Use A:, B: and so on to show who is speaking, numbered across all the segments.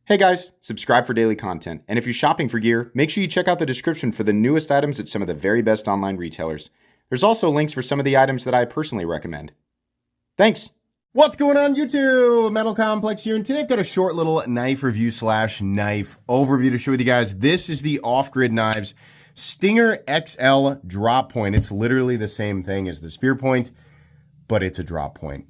A: Hey guys, subscribe for daily content, and if you're shopping for gear, make sure you check out the description for the newest items at some of the very best online retailers. There's also links for some of the items that I personally recommend. Thanks!
B: What's going on YouTube? Metal Complex here, and today I've got a short little knife review slash knife overview to show with you guys. This is the Off-Grid Knives Stinger XL drop point. It's literally the same thing as the spear point, but it's a drop point.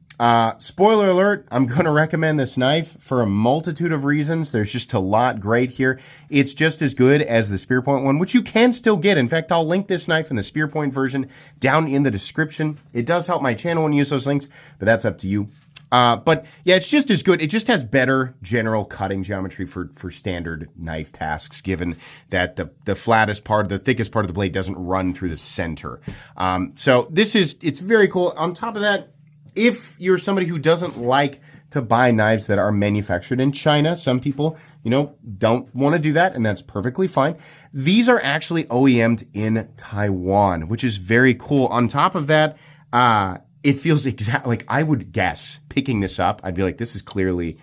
B: Spoiler alert, I'm going to recommend this knife for a multitude of reasons. There's just a lot great here. It's just as good as the spear point one, which you can still get. In fact, I'll link this knife and the spear point version down in the description. It does help my channel when you use those links, but that's up to you. But yeah, it's just as good. It just has better general cutting geometry for standard knife tasks, given that the flattest part, the thickest part of the blade doesn't run through the center. So it's very cool. On top of that, if you're somebody who doesn't like to buy knives that are manufactured in China, some people, don't want to do that, and that's perfectly fine. These are actually OEM'd in Taiwan, which is very cool. On top of that, it feels exactly like I would guess picking this up. I'd be like, this is clearly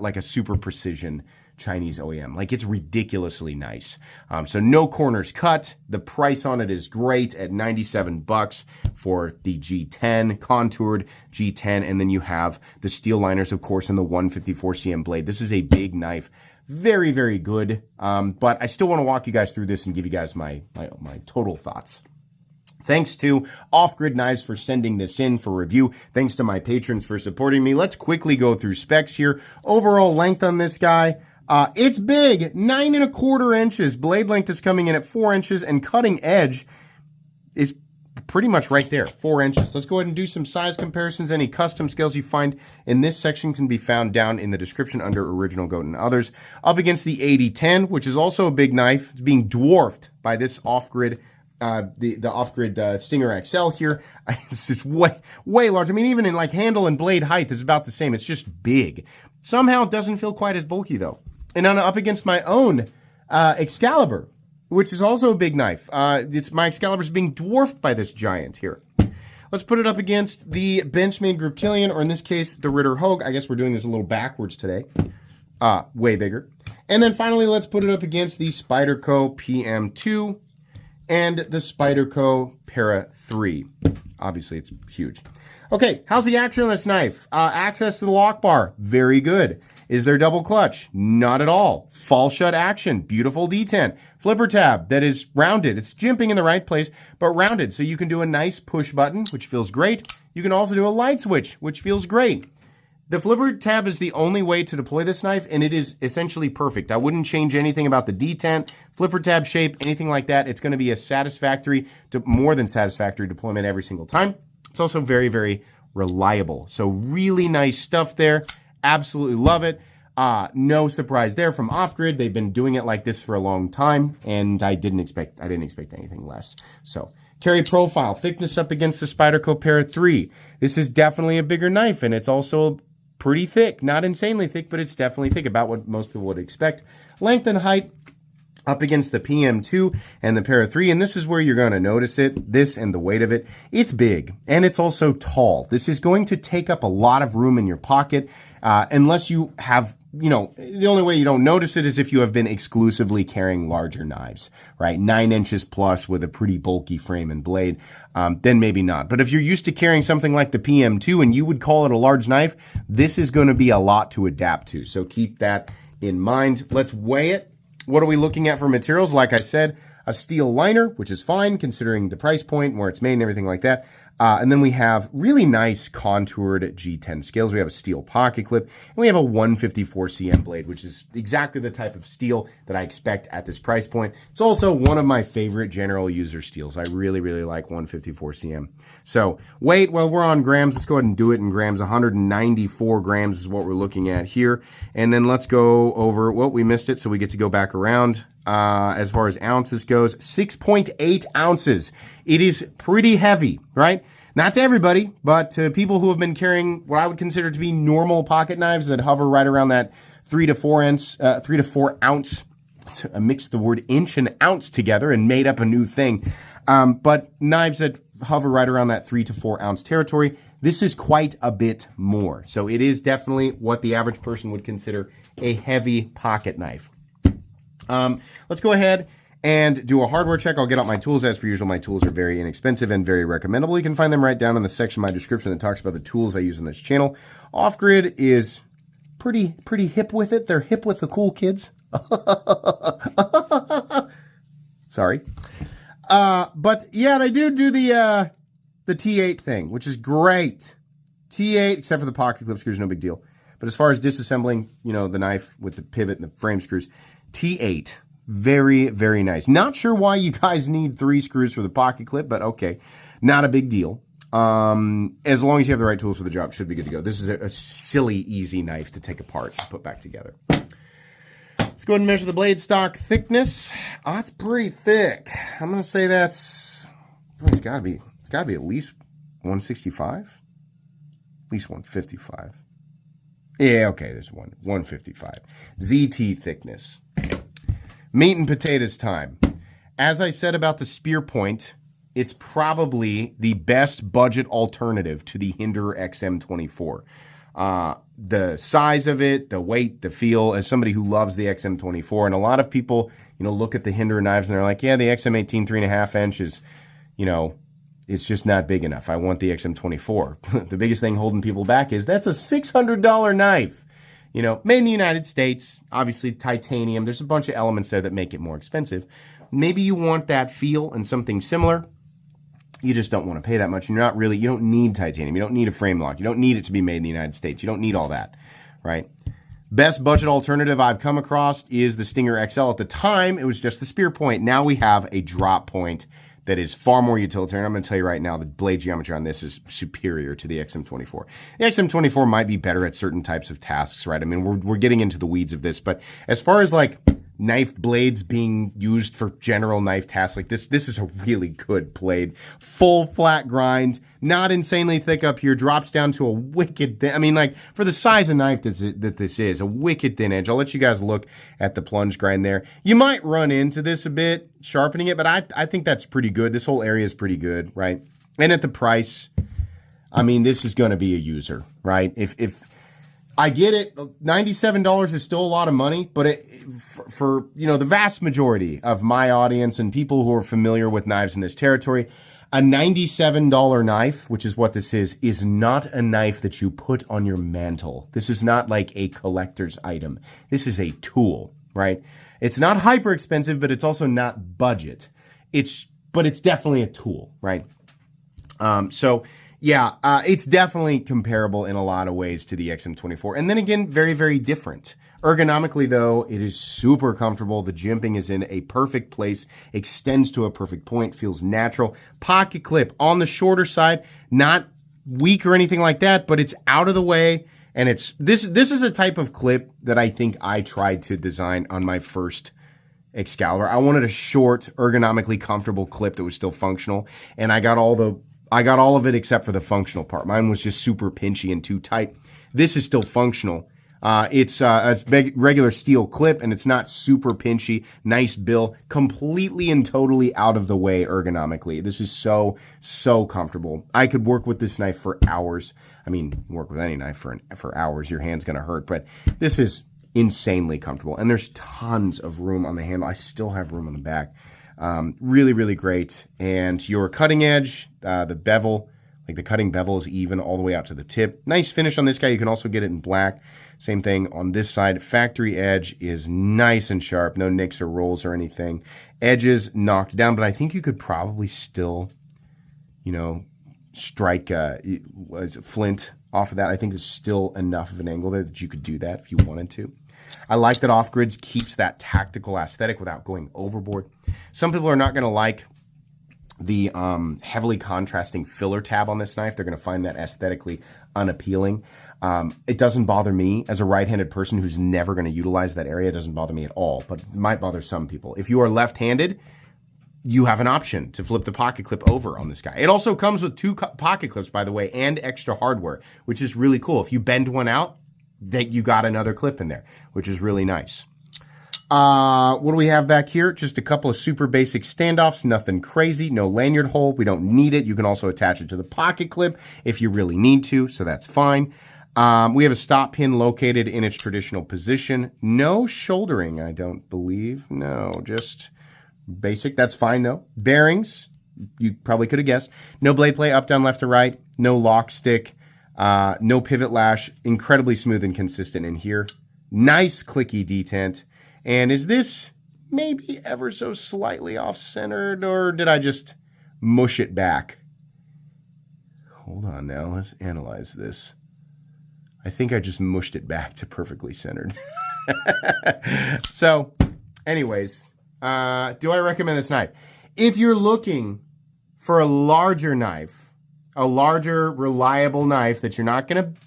B: like a super precision Chinese OEM. Like, it's ridiculously nice. So no corners cut. The price on it is great at $97 for the G10, contoured G10. And then you have the steel liners, of course, and the 154 cm blade. This is a big knife. Very, very good. But I still want to walk you guys through this and give you guys my total thoughts. Thanks to Off-Grid Knives for sending this in for review. Thanks to my patrons for supporting me. Let's quickly go through specs here. Overall length on this guy. It's big, 9 1/4 inches. Blade length is coming in at 4 inches, and cutting edge is pretty much right there, 4 inches. Let's go ahead and do some size comparisons. Any custom scales you find in this section can be found down in the description under Original Goat and others. Up against the 8010, which is also a big knife. It's being dwarfed by this Off-Grid, the Off-Grid Stinger XL here. It's way large. I mean, even in like handle and blade height is about the same. It's just big. Somehow it doesn't feel quite as bulky though. And then up against my own Excalibur, which is also a big knife. My Excalibur's being dwarfed by this giant here. Let's put it up against the Benchmade Griptilian, or in this case, the Ritter Hogue. I guess we're doing this a little backwards today. Way bigger. And then finally, let's put it up against the Spyderco PM2 and the Spyderco Para 3. Obviously, it's huge. Okay, how's the action on this knife? Access to the lock bar, very good. Is there double clutch? Not at all. Fall shut action, beautiful detent. Flipper tab that is rounded. It's jimping in the right place, but rounded. So you can do a nice push button, which feels great. You can also do a light switch, which feels great. The flipper tab is the only way to deploy this knife, and it is essentially perfect. I wouldn't change anything about the detent, flipper tab shape, anything like that. It's going to be a more than satisfactory deployment every single time. It's also very, very reliable. So really nice stuff there. Absolutely love it. No surprise there from Off-Grid. They've been doing it like this for a long time, and I didn't expect anything less. So carry profile, thickness up against the Spyderco Para 3. This is definitely a bigger knife, and it's also pretty thick. Not insanely thick, but it's definitely thick, about what most people would expect. Length and height up against the PM2 and the Para 3, and this is where you're going to notice it, this and the weight of it. It's big, and it's also tall. This is going to take up a lot of room in your pocket, unless you have, the only way you don't notice it is if you have been exclusively carrying larger knives, right? 9 inches plus with a pretty bulky frame and blade, then maybe not. But if you're used to carrying something like the PM2 and you would call it a large knife, this is going to be a lot to adapt to. So keep that in mind. Let's weigh it. What are we looking at for materials? Like I said, a steel liner, which is fine considering the price point, where it's made and everything like that. And then we have really nice contoured G10 scales. We have a steel pocket clip, and we have a 154 cm blade, which is exactly the type of steel that I expect at this price point. It's also one of my favorite general user steels. I really, really like 154 cm. So weight, well, we're on grams. Let's go ahead and do it in grams. 194 grams is what we're looking at here. And then let's go over, well, we missed it, so we get to go back around. As far as ounces goes, 6.8 ounces. It is pretty heavy, right? Not to everybody, but to people who have been carrying what I would consider to be normal pocket knives that hover right around that 3 to 4 ounce. I mixed the word inch and ounce together and made up a new thing. But knives that hover right around that 3 to 4 ounce territory, This is quite a bit more. So it is definitely what the average person would consider a heavy pocket knife. Let's go ahead and do a hardware check. I'll get out my tools. As per usual, my tools are very inexpensive and very recommendable. You can find them right down in the section of my description that talks about the tools I use in this channel. Off-Grid is pretty hip with it. They're hip with the cool kids. Sorry. But yeah, they do the T8 thing, which is great. T8, except for the pocket clip screws, no big deal. But as far as disassembling, the knife with the pivot and the frame screws, T8, very, very nice. Not sure why you guys need 3 screws for the pocket clip, but okay, not a big deal. As long as you have the right tools for the job, should be good to go. This is a silly, easy knife to take apart and put back together. Let's go ahead and measure the blade stock thickness. Oh, it's pretty thick. I'm gonna say it's gotta be at least 165, at least 155. Yeah, okay, there's 155. ZT thickness. Meat and potatoes time. As I said about the spear point, it's probably the best budget alternative to the Hinderer XM24. The size of it, the weight, the feel, as somebody who loves the XM24, and a lot of people, look at the Hinderer knives and they're like, yeah, the XM18 3.5 inch is, it's just not big enough. I want the XM24. The biggest thing holding people back is that's a $600 knife. Made in the United States, obviously titanium. There's a bunch of elements there that make it more expensive. Maybe you want that feel and something similar. You just don't want to pay that much. And you don't need titanium. You don't need a frame lock. You don't need it to be made in the United States. You don't need all that, right? Best budget alternative I've come across is the Stinger XL. At the time, it was just the spear point. Now we have a drop point that is far more utilitarian. I'm going to tell you right now, the blade geometry on this is superior to the XM24. The XM24 might be better at certain types of tasks, right? I mean, we're getting into the weeds of this, but as far as like knife blades being used for general knife tasks like this is a really good blade. Full flat grind, not insanely thick up here, drops down to a wicked thin. I mean, like for the size of knife that this is, a wicked thin edge. I'll let you guys look at the plunge grind there. You might run into this a bit, sharpening it, but I think that's pretty good. This whole area is pretty good, right? And at the price, I mean, this is going to be a user, right? If I get it, $97 is still a lot of money, but for the vast majority of my audience and people who are familiar with knives in this territory, a $97 knife, which is what this is not a knife that you put on your mantle. This is not like a collector's item. This is a tool, right? It's not hyper expensive, but it's also not budget. But it's definitely a tool, right? Yeah, it's definitely comparable in a lot of ways to the XM24. And then again, very, very different. Ergonomically, though, it is super comfortable. The jimping is in a perfect place, extends to a perfect point, feels natural. Pocket clip on the shorter side, not weak or anything like that, but it's out of the way. And this is a type of clip that I think I tried to design on my first Excalibur. I wanted a short, ergonomically comfortable clip that was still functional, and I got all of it except for the functional part. Mine was just super pinchy and too tight. This is still functional. It's a regular steel clip, and it's not super pinchy. Nice bill. Completely and totally out of the way ergonomically. This is so, so comfortable. I could work with this knife for hours. I mean, work with any knife for hours. Your hand's going to hurt, but this is insanely comfortable. And there's tons of room on the handle. I still have room on the back. Really, really great. And your cutting edge, the bevel, like the cutting bevel is even all the way out to the tip. Nice finish on this guy. You can also get it in black. Same thing on this side. Factory edge is nice and sharp. No nicks or rolls or anything. Edges knocked down, but I think you could probably still, strike flint off of that. I think there's still enough of an angle there that you could do that if you wanted to. I like that Off-Grids keeps that tactical aesthetic without going overboard. Some people are not going to like the heavily contrasting filler tab on this knife. They're going to find that aesthetically unappealing. It doesn't bother me as a right-handed person who's never going to utilize that area. It doesn't bother me at all, but it might bother some people. If you are left-handed, you have an option to flip the pocket clip over on this guy. It also comes with 2 pocket clips, by the way, and extra hardware, which is really cool. If you bend one out, that you got another clip in there, which is really nice. What do we have back here? Just a couple of super basic standoffs, nothing crazy, no lanyard hole. We don't need it. You can also attach it to the pocket clip if you really need to, so that's fine. We have a stop pin located in its traditional position. No shouldering, I don't believe. No, just basic. That's fine, though. Bearings, you probably could have guessed. No blade play, up, down, left, to right. No lock stick. No pivot lash. Incredibly smooth and consistent in here. Nice clicky detent. And is this maybe ever so slightly off-centered, or did I just mush it back? Hold on now. Let's analyze this. I think I just mushed it back to perfectly centered. So, anyways, do I recommend this knife? If you're looking for a larger knife, a larger, reliable knife that you're not going to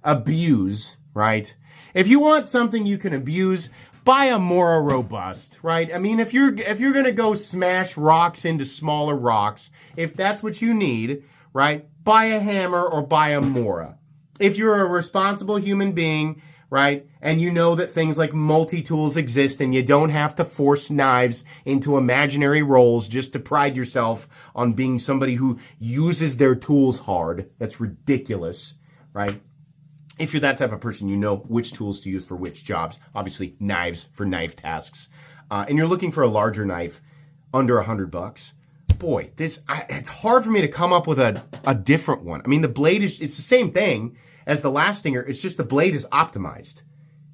B: abuse, right? If you want something you can abuse, buy a more robust, right? I mean, if you're going to go smash rocks into smaller rocks, if that's what you need, right? Buy a hammer or buy a Mora. If you're a responsible human being, right, and you know that things like multi-tools exist and you don't have to force knives into imaginary roles just to pride yourself on being somebody who uses their tools hard, that's ridiculous, right? If you're that type of person, you know which tools to use for which jobs. Obviously, knives for knife tasks. And you're looking for a larger knife under $100. Boy, it's hard for me to come up with a different one. I mean, the blade it's the same thing as the last Stinger. It's just the blade is optimized.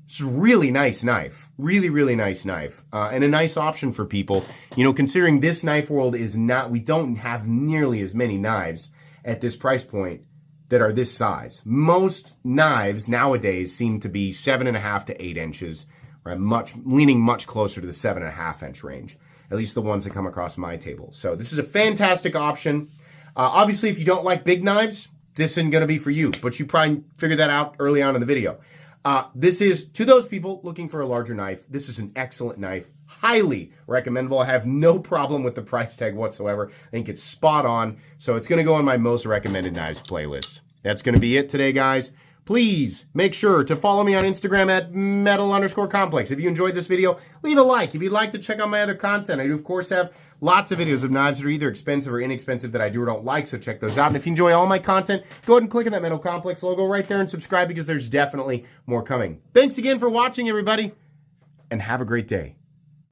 B: It's a really nice knife. Really, really nice knife. And a nice option for people. You know, considering this knife world we don't have nearly as many knives at this price point that are this size. Most knives nowadays seem to be 7.5 to 8 inches, right? Leaning much closer to the 7.5 inch range, at least the ones that come across my table. So this is a fantastic option. Obviously, if you don't like big knives, this isn't going to be for you, but you probably figured that out early on in the video. This is, to those people looking for a larger knife, this is an excellent knife. Highly recommendable. I have no problem with the price tag whatsoever. I think it's spot on. So it's going to go on my most recommended knives playlist. That's going to be it today, guys. Please make sure to follow me on Instagram at metal_complex. If you enjoyed this video, leave a like. If you'd like to check out my other content, I do, of course, have lots of videos of knives that are either expensive or inexpensive that I do or don't like, so check those out. And if you enjoy all my content, go ahead and click on that Metal Complex logo right there and subscribe because there's definitely more coming. Thanks again for watching, everybody, and have a great day.